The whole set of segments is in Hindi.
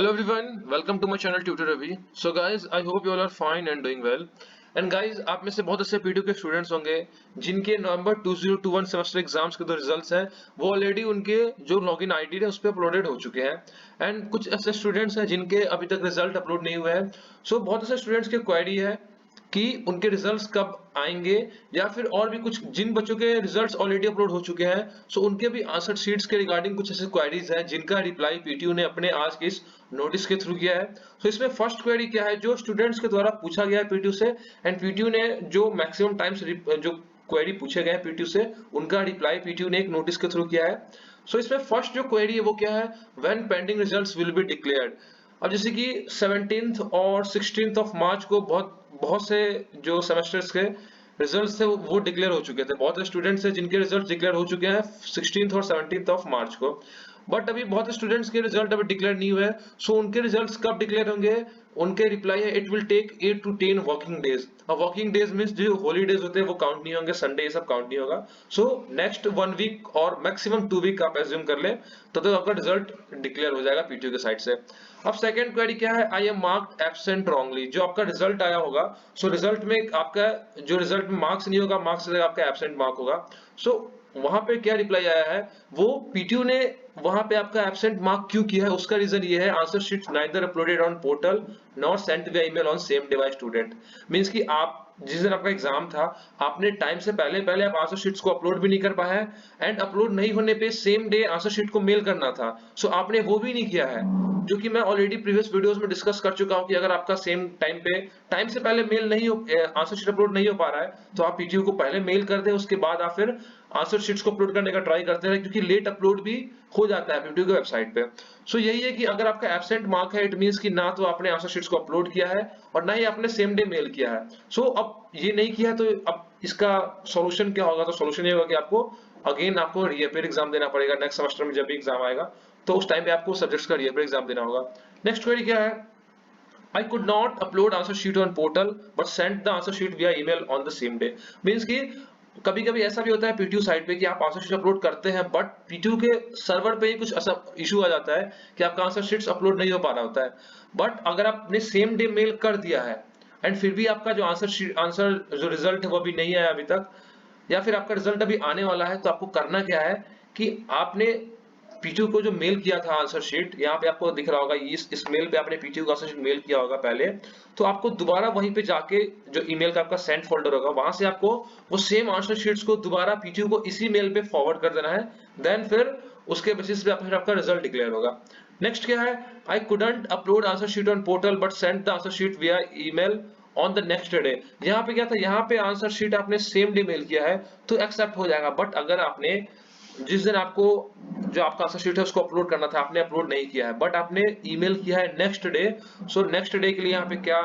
Hello everyone, welcome to my channel Tutor Ravi. So guys, I hope you all are fine and doing well. And guys, आप में से बहुत ऐसे पीटीयू के स्टूडेंट्स होंगे जिनके नवंबर 2021 सेमेस्टर एग्जाम्स के जो रिजल्ट्स हैं वो ऑलरेडी उनके जो लॉगिन आईडी है उस पर अपलोडेड हो चुके हैं। एंड कुछ ऐसे स्टूडेंट्स हैं जिनके अभी तक रिजल्ट अपलोड नहीं हुए हैं। सो बहुत ऐसे स्टूडेंट्स की क्वेरी है कि उनके रिजल्ट्स कब आएंगे, या फिर और भी कुछ जिन बच्चों के रिजल्ट्स ऑलरेडी अपलोड हो चुके हैं सो उनके भी आंसर शीट्स के रिगार्डिंग कुछ ऐसे क्वेरीज हैं जिनका रिप्लाई पीटीयू ने अपने आज के इस नोटिस के थ्रू किया है। सो इसमें फर्स्ट क्वेरी क्या है जो स्टूडेंट्स के द्वारा पूछा गया है पीटीयू से, एंड पीटीयू ने जो मैक्सिमम टाइम्स जो क्वेरी पूछे गए पीटीयू से उनका रिप्लाई पीटीयू ने एक नोटिस के थ्रू किया है। सो इसमें फर्स्ट जो क्वेरी है वो क्या है, when pending results will be declared. अब जैसे कि 17th और 16th ऑफ मार्च को बहुत से जो सेमेस्टर्स के रिजल्ट्स थे वो डिक्लेयर हो चुके थे। बहुत से स्टूडेंट्स हैं जिनके रिजल्ट डिक्लेयर हो चुके हैं 16th और 17th ऑफ मार्च को, बट अभी बहुत से स्टूडेंट्स के रिजल्ट अभी डिक्लेयर नहीं हुए। सो उनके रिजल्ट्स कब डिक्लेयर होंगे, उनके रिप्लाई है it will take 8 to 10 working days. अब वर्किंग डेज मींस जो हॉलीडेज होते हैं वो काउंट नहीं होंगे, संडे ये सब काउंट नहीं होगा। सो नेक्स्ट 1 वीक और मैक्सिमम 2 वीक आप एज्यूम कर लें तो आपका रिजल्ट डिक्लेयर हो जाएगा पीटीयू के साइड से। अब सेकंड क्वेरी क्या है, I am marked absent wrongly. जो आपका रिजल्ट आया होगा सो रिजल्ट में आपका जो रिजल्ट में मार्क्स नहीं होगा, मार्क्स आपका एब्सेंट मार्क होगा। सो वहां पे क्या रिप्लाई आया है, वो पीटीयू ने वहां पे आपका एब्सेंट मार्क क्यों किया है उसका रीजन ये है, answer sheet neither uploaded on portal not sent विया email on same device student. Means कि आप जिस दिन आपका एग्जाम था आपने टाइम से पहले आप आंसर शीट्स को अपलोड भी नहीं कर पाया है, एंड अपलोड नहीं होने पे सेम डे आंसर शीट को मेल करना था। सो आपने वो भी नहीं किया है, जो कि मैं ऑलरेडी प्रीवियस वीडियोस में डिस्कस कर चुका हूं कि अगर आपका सेम टाइम से पहले मेल नहीं हो, आंसर शीट अपलोड नहीं हो पा रहा है तो आप पीटीयू को पहले मेल कर दें, उसके बाद आप फिर आंसर शीट्स को अपलोड करने का ट्राई करते हैं, क्योंकि लेट अपलोड भी हो जाता है पीटीयू की वेबसाइट पे। सो यही है कि अगर आपका एब्सेंट मार्क है इट मींस कि ना तो आपने आंसर शीट्स को अपलोड किया है और ना ही आपने सेम डे मेल किया है। सो अब ये नहीं किया तो अब इसका सॉल्यूशन क्या होगा, तो सॉल्यूशन ये होगा कि आपको रीअपियर एग्जाम देना पड़ेगा नेक्स्ट सेमेस्टर में जब भी एग्जाम आएगा, तो उस टाइम पे आपको सब्जेक्ट्स का रीअपियर एग्जाम देना होगा। नेक्स्ट क्वेरी क्या है, I could not upload answer sheet on portal but sent the answer sheet via email on the same day। Means कि कभी-कभी ऐसा भी होता है पीटीयू साइट पे कि आप आंसर शीट अपलोड करते हैं बट पीटीयू के सर्वर पे ही कुछ ऐसा इशू आ जाता है कि आपका आंसर शीट्स अपलोड नहीं हो पा रहा होता है। बट अगर आपने सेम डे मेल कर दिया है एंड फिर भी आपका जो आंसर जो रिजल्ट है वो अभी नहीं आया अभी तक, या फिर आपका रिजल्ट अभी आने वाला है, तो आपको करना क्या है कि आपने पीटीयू को जो मेल किया था आंसर शीट, यहाँ पे आपको दिख रहा होगा इस मेल पे आपने पीटीयू का आंसर शीट मेल किया होगा पहले, तो आपको दोबारा वहीं पे जाके जो ईमेल का आपका सेंड फोल्डर होगा वहां से आपको वो सेम आंसर शीट्स को दोबारा पीटीयू को इसी मेल पे फॉरवर्ड कर देना है। देन फिर उसके बेसिस पे फिर आपका रिजल्ट डिक्लेयर होगा। नेक्स्ट क्या है, I couldn't upload answer sheet on portal but send the answer sheet विया email on the next day. यहाँ पे क्या था, यहाँ पे आंसर शीट आपने सेम डे मेल किया है तो एक्सेप्ट हो जाएगा, बट अगर आपने जिस दिन आपको जो आपका आंसर शीट है उसको अपलोड करना था आपने अपलोड नहीं किया है बट आपने ईमेल किया है next day, so next day के लिए यहाँ पे क्या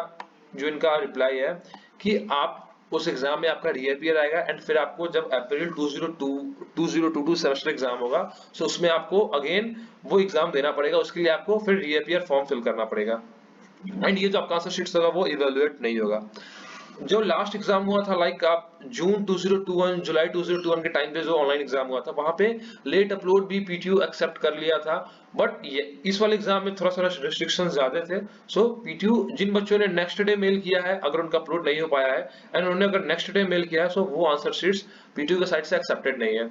जो इनका रिप्लाई है कि आप उस एग्जाम में आपका रीअपियर आएगा, एंड फिर आपको जब अप्रैल 2022 सेमेस्टर एग्जाम होगा सो उसमें आपको अगेन वो एग्जाम देना पड़ेगा, उसके लिए आपको फिर रीअपियर फॉर्म फिल करना पड़ेगा, एंड ये जो आपका आंसर शीट्स होगा वो इवेलुएट नहीं होगा। जो लास्ट एग्जाम हुआ था लाइक आप जून 2021 जुलाई 2021 के टाइम पे जो ऑनलाइन एग्जाम हुआ था वहां पे लेट अपलोड भी पीटीयू एक्सेप्ट कर लिया था, बट इस वाले एग्जाम में थोड़ा सा रिस्ट्रिक्शंस ज्यादा थे। सो पीटीयू जिन बच्चों ने नेक्स्ट डे मेल किया है अगर उनका अपलोड नहीं हो पाया है एंड उन्होंने अगर नेक्स्ट डे मेल किया है सो वो आंसर शीट्स पीटीयू के साइड से एक्सेप्टेड नहीं है।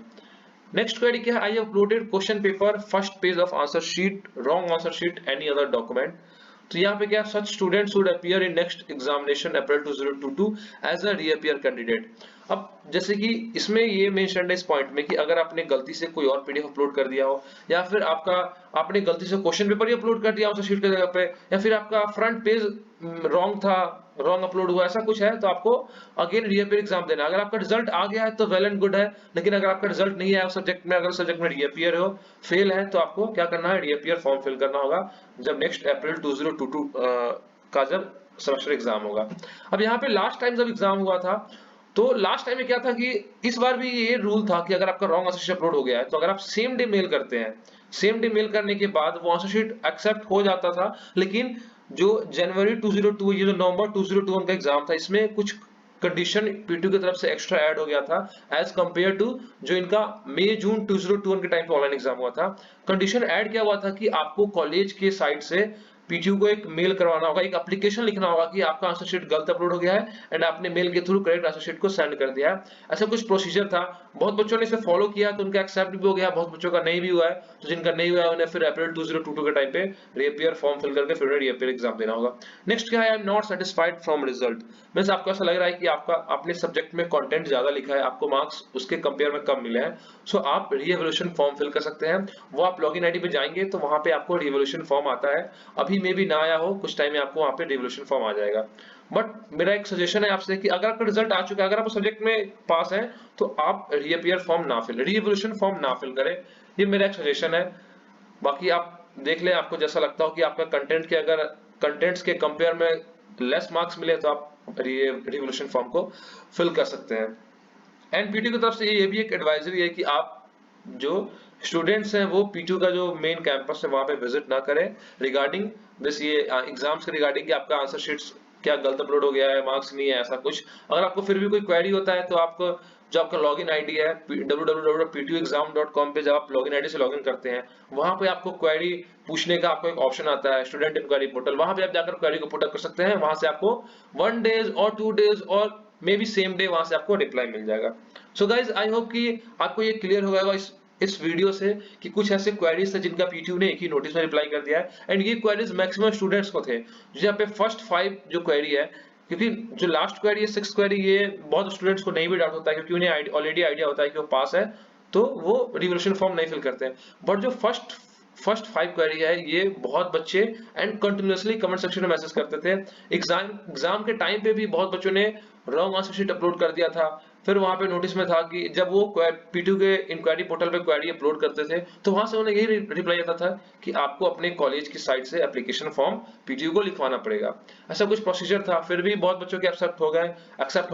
नेक्स्ट क्वेरी क्या है, I uploaded question paper first page of answer sheet wrong answer sheet any other document. तो यहाँ पे क्या, such students would appear in next examination April 2022 as a reappear candidate. अब जैसे कि इसमें ये मेंशन है इस पॉइंट में कि अगर आपने गलती से कोई और पीडीएफ अपलोड कर दिया हो, या फिर आपने गलती से क्वेश्चन पेपर ही अपलोड कर दिया उस शीट की जगह पे, या फिर आपका फ्रंट पेज रॉन्ग था, रॉन्ग अपलोड हुआ, ऐसा कुछ है तो आपको अगेन रीअपियर एग्जाम देना। अगर आपका रिजल्ट आ गया है तो वेल एंड गुड है, लेकिन अगर आपका रिजल्ट नहीं आया सब्जेक्ट में, अगर सब्जेक्ट में रीअपियर हो फेल है तो आपको क्या करना है, रीअपियर फॉर्म फिल करना होगा जब नेक्स्ट अप्रैल 2022 का जब सेमेस्टर एग्जाम होगा। अब यहाँ पे लास्ट टाइम जब एग्जाम हुआ था तो लास्ट टाइम में क्या था कि इस बार भी ये रूल था कि अगर आपका रॉन्ग आंसर शीट अपलोड हो गया है तो अगर आप सेम डे मेल करते हैं, सेम डे मेल करने के बाद वो आंसर शीट एक्सेप्ट हो जाता था, लेकिन जो जनवरी 2002 ये जो नवंबर 2021 का एग्जाम था इसमें कुछ कंडीशन पीटीयू की तरफ से एक्स्ट्रा ऐड हो गया था एज कंपेयर टू जो इनका मई जून 2021 के टाइम पे ऑनलाइन एग्जाम हुआ था। कंडीशन ऐड क्या हुआ था कि आपको कॉलेज के साइड से पीटीयू को एक मेल करवाना होगा, एक एप्लीकेशन लिखना होगा कि आपका आंसर शीट गलत अपलोड हो गया है एंड आपने मेल के थ्रू करेक्ट आंसर शीट को सेंड कर दिया है। ऐसा कुछ प्रोसीजर था, बहुत बच्चों ने इसे फॉलो किया तो उनका एक्सेप्ट भी हो गया, बहुत बच्चों का नहीं भी हुआ है, तो जिनका नहीं हुआ है उन्हें फिर अप्रैल 2022 के टाइम पे रीअपीयर फॉर्म फिल करके फिर रीअपीयर एग्जाम देना होगा। नेक्स्ट क्या है, I am not satisfied from result. Means आपको ऐसा लग रहा है कि आपका अपने सब्जेक्ट में कंटेंट ज्यादा लिखा है, आपको मार्क्स उसके कंपेयर में कम मिले हैं, सो आप रीएवोल्यूशन फॉर्म फिल कर सकते हैं। वो आप लॉगिन आईडी पे जाएंगे तो वहां पे आपको रीएवोल्यूशन फॉर्म आता है, अभी मे भी ना आया हो, कुछ टाइम में आपको वहां पे रीएवोल्यूशन फॉर्म आ जाएगा। बट मेरा एक सजेशन है आपसे कि अगर आपका रिजल्ट आ चुका है, अगर आप सब्जेक्ट में पास हैं, तो आप रीअपीयर फॉर्म ना फिल, रीएवोल्यूशन फॉर्म ना फिल करें, ये मेरा एक सजेशन है। बाकी आप देख लें, आपको जैसा लगता हो कि आपका कंटेंट के अगर कंटेंट्स के कंपेयर में लेस मार्क्स मिले तो आप रिवोल्यूशन फॉर्म को फिल कर सकते हैं। एनपीटी की तरफ से ये भी एक एडवाइजरी है कि आप जो स्टूडेंट्स हैं वो पीटीयू का जो मेन कैंपस है वहां पे विजिट ना करें रिगार्डिंग दिस, ये एग्जाम्स के रिगार्डिंग कि आपका आंसर शीट्स क्या गलत अपलोड हो गया है, मार्क्स नहीं है, ऐसा कुछ। अगर आपको फिर भी कोई क्वेरी होता है तो आपको जो आपका लॉगिन आईडी है www.ptuexam.com पे जब आप लॉगिन आईडी से लॉगिन करते हैं, वहां पे आपको क्वेरी पूछने का आपको एक ऑप्शन आता है, स्टूडेंट इंक्वायरी पोर्टल, वहां पे आप जाकर क्वेरी को पुट अप कर सकते हैं, वहां से आपको 1 डेज और 2 डेज और मे बी सेम डे वहां से आपको रिप्लाई मिल जाएगा। सो गाइज आई होप कि आपको ये क्लियर हो गया इस वीडियो से कि कुछ ऐसे क्वेरीज थे जिनका पीटीयू ने एक ही नोटिस में रिप्लाई कर दिया है, एंड ये क्वेरीज मैक्सिमम स्टूडेंट्स को थे। जो यहाँ पे फर्स्ट 5 जो क्वेरी है, क्योंकि जो लास्ट क्वेरी है 6 क्वेरी, ये बहुत स्टूडेंट्स को नहीं भी डाउट होता है क्योंकि उन्हें ऑलरेडी आइडिया होता है कि वो पास है, तो वो रिवोल्यूशन फॉर्म नहीं फिल करते हैं। बट जो फर्स्ट 5 क्वेरी है, ये बहुत बच्चे एंड कंटिन्यूअसली कमेंट सेक्शन में मैसेज करते थे। एग्जाम के टाइम पे भी बहुत बच्चों ने रॉन्ग आंसर शीट अपलोड कर दिया था। फिर वहां पे नोटिस में था कि जब वो पीटीयू के इंक्वायरी पोर्टल पे क्वेरी अपलोड करते थे तो वहां से उन्हें यही रिप्लाई आता था कि आपको अपने कॉलेज की साइट से एप्लीकेशन फॉर्म पीटीयू को लिखवाना पड़ेगा। ऐसा कुछ प्रोसीजर था, फिर भी बहुत बच्चों के एक्सेप्ट हो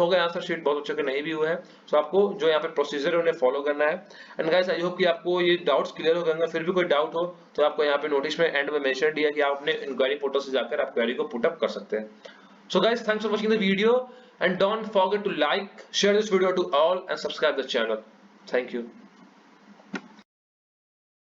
गए आंसर शीट, बहुत बच्चों के नहीं भी हुए हैं। सो आपको जो यहाँ पे प्रोसीजर है उन्हें फॉलो करना है। एंड गाइस आई होप कि आपको ये डाउट्स क्लियर हो गए। फिर भी कोई डाउट हो तो आपको यहाँ पे नोटिस में एंड में मेंशन दिया कि आप अपने इंक्वायरी पोर्टल से जाकर आप क्वेरी को पुट अप कर सकते हैं। So guys, thanks for watching the video and don't forget to like, share this video to all and subscribe the channel. Thank you.